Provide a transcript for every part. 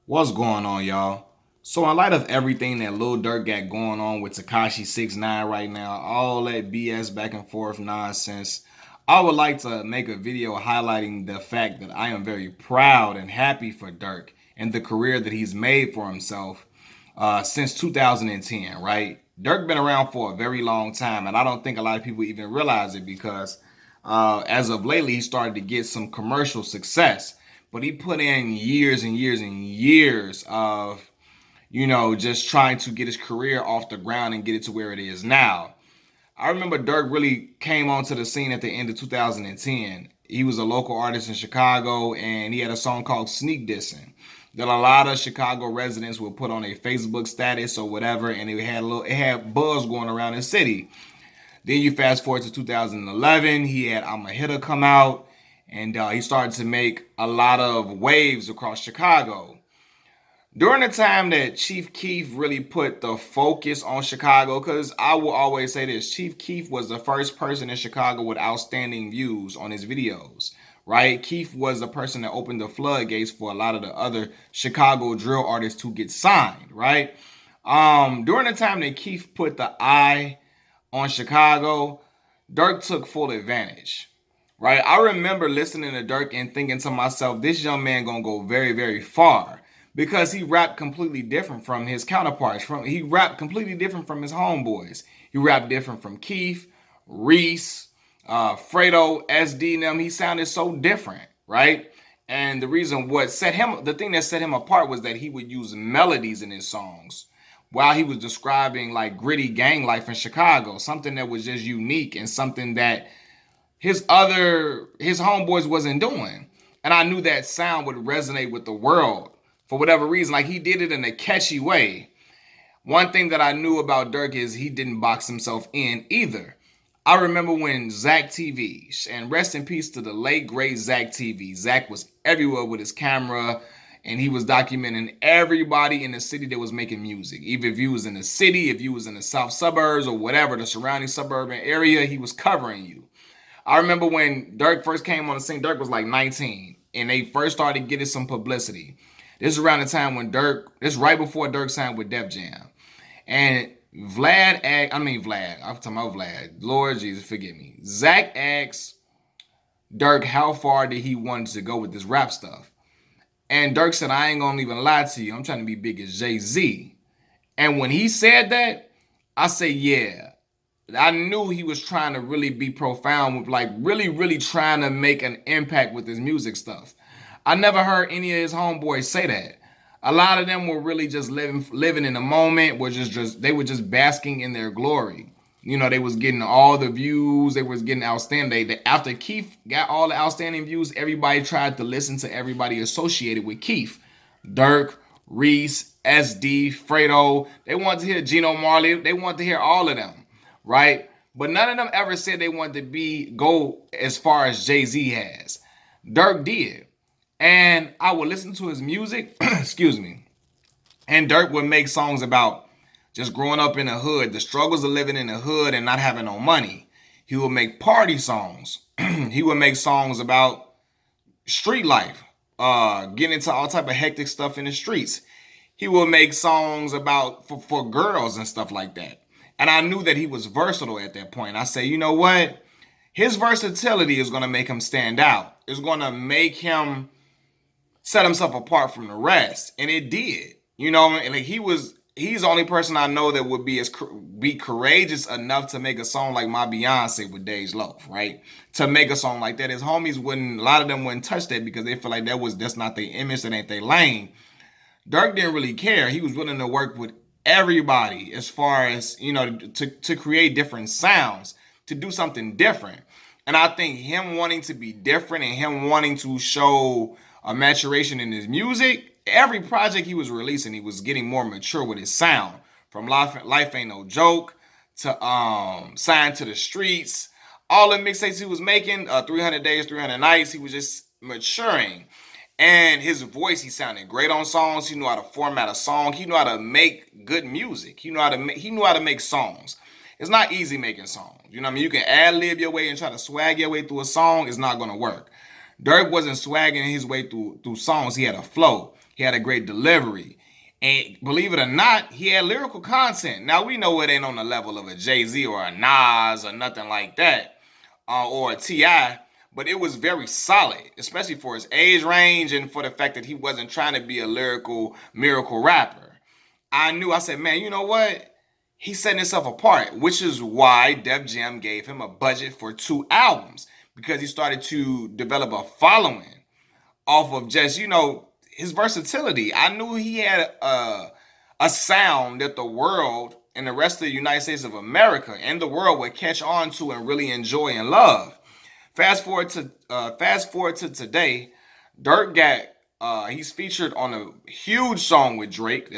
What's going on, y'all? So, in light of everything that Lil Durk got going on with Takashi 69 right now, all that BS back and forth nonsense, I would like to make a video highlighting the fact that I am very proud and happy for Durk and the career that he's made for himself since 2010, right? Durk been around for a very long time, and I don't think a lot of people even realize it because as of lately, he started to get some commercial success. But he put in years and years and years of, just trying to get his career off the ground and get it to where it is now. I remember Durk really came onto the scene at the end of 2010. He was a local artist in Chicago, and he had a song called Sneak Dissing that a lot of Chicago residents would put on a Facebook status or whatever, and it had buzz going around the city. Then you fast forward to 2011, he had I'm a Hitter come out, and he started to make a lot of waves across Chicago. During the time that Chief Keef really put the focus on Chicago, because I will always say this, Chief Keef was the first person in Chicago with outstanding views on his videos, right? Keef was the person that opened the floodgates for a lot of the other Chicago drill artists to get signed, right? During the time that Keef put the eye on Chicago, Durk took full advantage. Right? I remember listening to Durk and thinking to myself, this young man gonna go very, very far. Because he rapped completely different from his counterparts. He rapped completely different from his homeboys. He rapped different from Keith, Reese, Fredo, SD and them. He sounded so different, right? And the thing that set him apart was that he would use melodies in his songs while he was describing like gritty gang life in Chicago, something that was just unique and something that his homeboys wasn't doing. And I knew that sound would resonate with the world for whatever reason. Like he did it in a catchy way. One thing that I knew about Durk is he didn't box himself in either. I remember when Zach TV, and rest in peace to the late great Zach TV. Zach was everywhere with his camera, and he was documenting everybody in the city that was making music. Even if you was in the city, if you was in the south suburbs or whatever, the surrounding suburban area, he was covering you. I remember when Durk first came on the scene, Durk was like 19, and they first started getting some publicity. This is around the time when this is right before Durk signed with Def Jam. And I'm talking about Vlad. Lord Jesus, forgive me. Zach asked Durk how far did he want to go with this rap stuff. And Durk said, I ain't gonna even lie to you. I'm trying to be big as Jay-Z. And when he said that, I said, yeah. I knew he was trying to really be profound with like really, really trying to make an impact with his music stuff. I never heard any of his homeboys say that. A lot of them were really just living in the moment, they were just basking in their glory. You know, they was getting all the views, they was getting outstanding. After Keith got all the outstanding views, everybody tried to listen to everybody associated with Keith. Durk, Reese, SD, Fredo. They wanted to hear Gino Marley. They wanted to hear all of them, right? But none of them ever said they wanted to go as far as Jay-Z has. Durk did. And I would listen to his music, excuse me, and Durk would make songs about just growing up in the hood, the struggles of living in the hood and not having no money. He would make party songs. He would make songs about street life, getting into all type of hectic stuff in the streets. He would make songs about for girls and stuff like that. And I knew that he was versatile at that point. I say, you know what? His versatility is going to make him stand out. It's going to make him set himself apart from the rest. And it did. You know, like he's the only person I know that would be courageous enough to make a song like My Beyonce with Dej Loaf, right? To make a song like that. His homies a lot of them wouldn't touch that because they feel like that's not their image, that ain't their lane. Durk didn't really care. He was willing to work with everybody as far as, you know, to create different sounds, to do something different. And I think him wanting to be different and him wanting to show a maturation in his music, every project he was releasing, he was getting more mature with his sound. From Life Ain't No Joke to Sign to the Streets, all the mixtapes he was making, 300 Days, 300 Nights, he was just maturing. And his voice, he sounded great on songs. He knew how to format a song. He knew how to make good music. He knew how to make songs. It's not easy making songs. You know what I mean? You can ad-lib your way and try to swag your way through a song. It's not going to work. Durk wasn't swagging his way through songs. He had a flow. He had a great delivery. And believe it or not, he had lyrical content. Now we know it ain't on the level of a Jay-Z or a Nas or nothing like that, or a T.I., but it was very solid, especially for his age range and for the fact that he wasn't trying to be a lyrical miracle rapper. I said, man, you know what? He's setting himself apart, which is why Def Jam gave him a budget for 2 albums, because he started to develop a following off of just, his versatility. I knew he had a sound that the world and the rest of the United States of America and the world would catch on to and really enjoy and love. Fast forward to today, Dirk got he's featured on a huge song with Drake.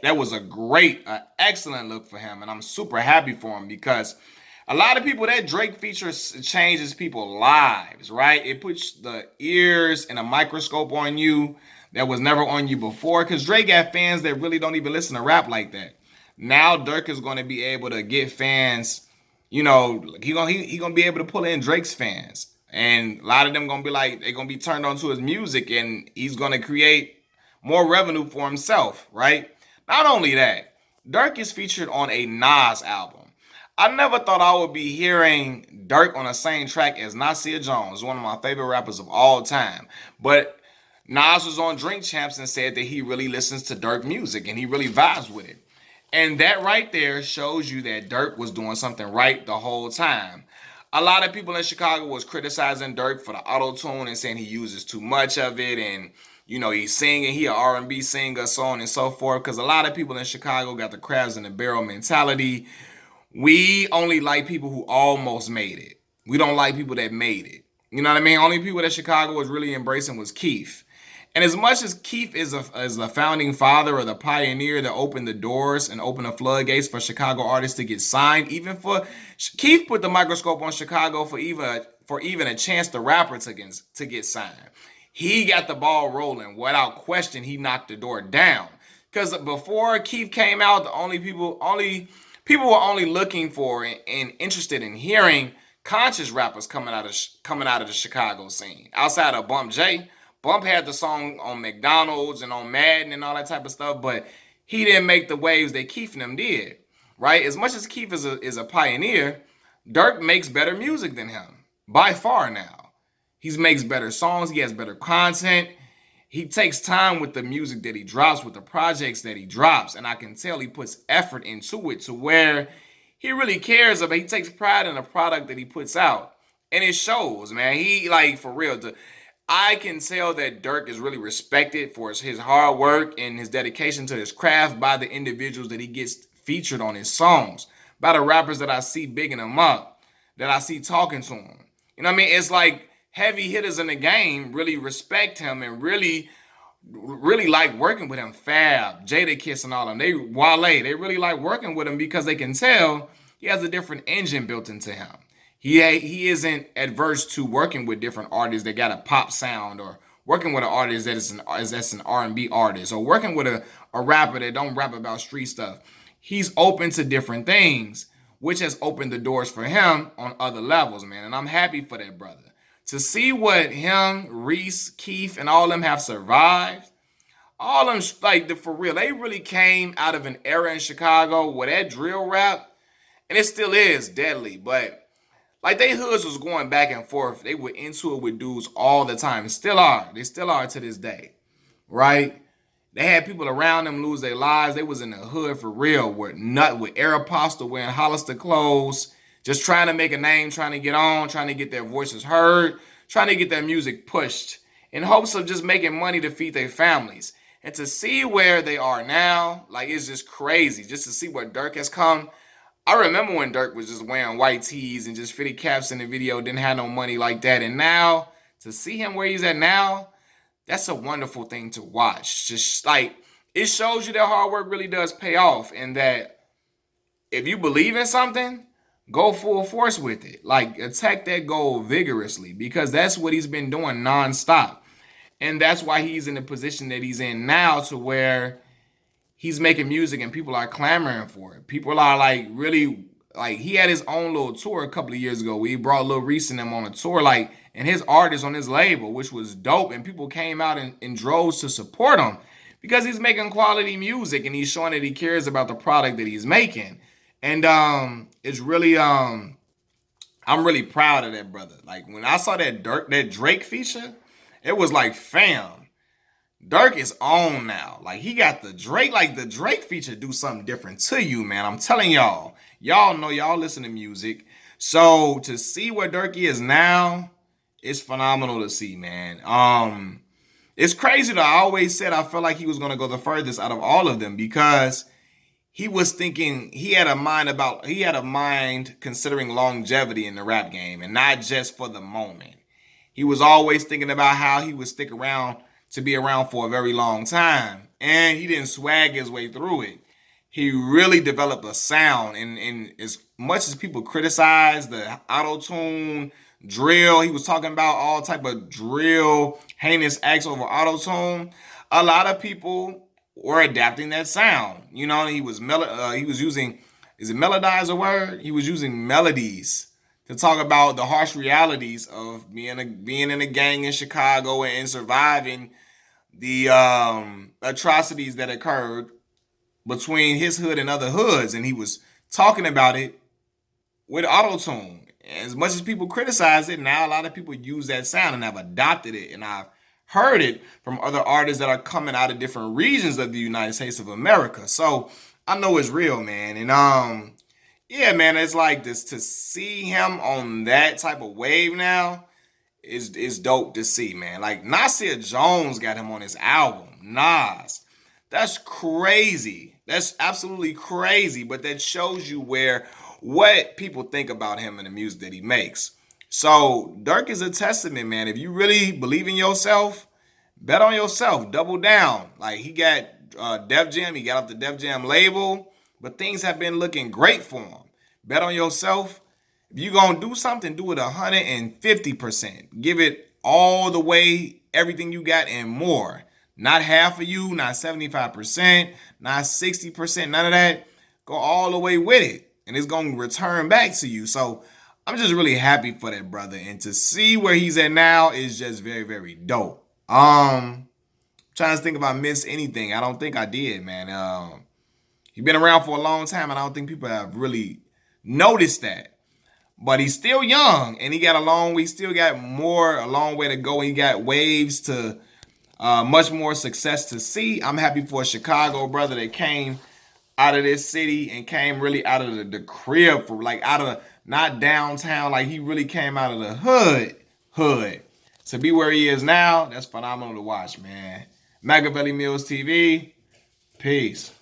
That was a great, excellent look for him, and I'm super happy for him because a lot of people, that Drake feature changes people's lives, right? It puts the ears and a microscope on you that was never on you before, because Drake got fans that really don't even listen to rap like that. Now Dirk is going to be able to get fans, he gonna be able to pull in Drake's fans, and a lot of them gonna be like, they're gonna be turned on to his music, and he's gonna create more revenue for himself, right? Not only that, Dirk is featured on a Nas album. I never thought I would be hearing Dirk on the same track as Nasir Jones, one of my favorite rappers of all time. But Nas was on Drink Champs and said that he really listens to Dirk music and he really vibes with it. And that right there shows you that Dirk was doing something right the whole time. A lot of people in Chicago was criticizing Dirk for the auto-tune and saying he uses too much of it, and he's singing, he an R&B singer, so on and so forth, because a lot of people in Chicago got the crabs in the barrel mentality. We only like people who almost made it. We don't like people that made it. You know what I mean? Only people that Chicago was really embracing was Keith. And as much as Keith is the founding father or the pioneer that opened the doors and opened the floodgates for Chicago artists to get signed, even for Keith put the microscope on Chicago for even a Chance the Rapper to get signed. He got the ball rolling. Without question, he knocked the door down. Because before Keith came out, people were only looking for and interested in hearing conscious rappers coming out of the Chicago scene. Outside of Bump J, Bump had the song on McDonald's and on Madden and all that type of stuff, but he didn't make the waves that Keith and them did, right? As much as Keith is a pioneer, Dirk makes better music than him by far now. He makes better songs. He has better content. He takes time with the music that he drops, with the projects that he drops, and I can tell he puts effort into it to where he really cares about. He takes pride in the product that he puts out, and it shows, man. He for real. I can tell that Dirk is really respected for his hard work and his dedication to his craft by the individuals that he gets featured on his songs, by the rappers that I see bigging him up, that I see talking to him. You know what I mean? It's like heavy hitters in the game really respect him and really like working with him. Fab, Jadakiss, and all of them. Wale, they really like working with him because they can tell he has a different engine built into him. He isn't adverse to working with different artists that got a pop sound, or working with an artist that's an R&B artist, or working with a rapper that don't rap about street stuff. He's open to different things, which has opened the doors for him on other levels, man. And I'm happy for that brother. To see what him, Reese, Keith, and all of them have survived, all of them, for real, they really came out of an era in Chicago where that drill rap, and it still is deadly, but they hoods was going back and forth. They were into it with dudes all the time. And still are. They still are to this day. Right? They had people around them lose their lives. They was in the hood for real. With Aeropostale wearing Hollister clothes. Just trying to make a name, trying to get on, trying to get their voices heard, trying to get their music pushed, in hopes of just making money to feed their families. And to see where they are now, it's just crazy. Just to see where Dirk has come. I remember when Dirk was just wearing white tees and just fitted caps in the video, didn't have no money like that. And now, to see him where he's at now, that's a wonderful thing to watch. Just it shows you that hard work really does pay off, and that if you believe in something, go full force with it. Attack that goal vigorously, because that's what he's been doing nonstop. And that's why he's in the position that he's in now, to where he's making music and people are clamoring for it. People are really, he had his own little tour a couple of years ago where he brought Lil Reese and them on a tour, and his artists on his label, which was dope. And people came out in droves to support him because he's making quality music and he's showing that he cares about the product that he's making. And it's really I'm really proud of that brother. Like when I saw that Drake feature, it was like, fam, Durk is on now. Like he got the Drake, like the Drake feature do something different to you, man. I'm telling y'all. Y'all know y'all listen to music. So to see where Durk is now, it's phenomenal to see, man. It's crazy though. I always said I felt like he was gonna go the furthest out of all of them because he was thinking he had a mind considering longevity in the rap game and not just for the moment. He was always thinking about how he would stick around to be around for a very long time. And he didn't swag his way through it. He really developed a sound. And as much as people criticize the auto-tune, drill, he was talking about all type of drill, heinous acts over auto-tune. A lot of people were adapting that sound. You know, he was using, is it melodize a word? He was using melodies to talk about the harsh realities of being in a gang in Chicago and surviving the atrocities that occurred between his hood and other hoods, and he was talking about it with autotune. As much as people criticize it, now a lot of people use that sound and have adopted it, and I've heard it from other artists that are coming out of different regions of the United States of America. So I know it's real, man, and yeah, man, it's like this to see him on that type of wave now is dope to see, man. Like Nasir Jones got him on his album, Nas. That's crazy. That's absolutely crazy. But that shows you what people think about him and the music that he makes. So Durk is a testament, man. If you really believe in yourself, bet on yourself. Double down. Like he got Def Jam. He got off the Def Jam label. But things have been looking great for him. Bet on yourself. If you're going to do something, do it 150%. Give it all the way, everything you got and more. Not half of you, not 75%, not 60%, none of that. Go all the way with it. And it's going to return back to you. So I'm just really happy for that brother. And to see where he's at now is just very, very dope. Trying to think if I missed anything. I don't think I did, man. He's been around for a long time, and I don't think people have really noticed that. But he's still young, and he still got a long way to go. He got waves to much more success to see. I'm happy for a Chicago brother that came out of this city and came really out of the crib for like out of not downtown. Like he really came out of the hood to be where he is now. That's phenomenal to watch, man. Machiavelli Mills TV. Peace.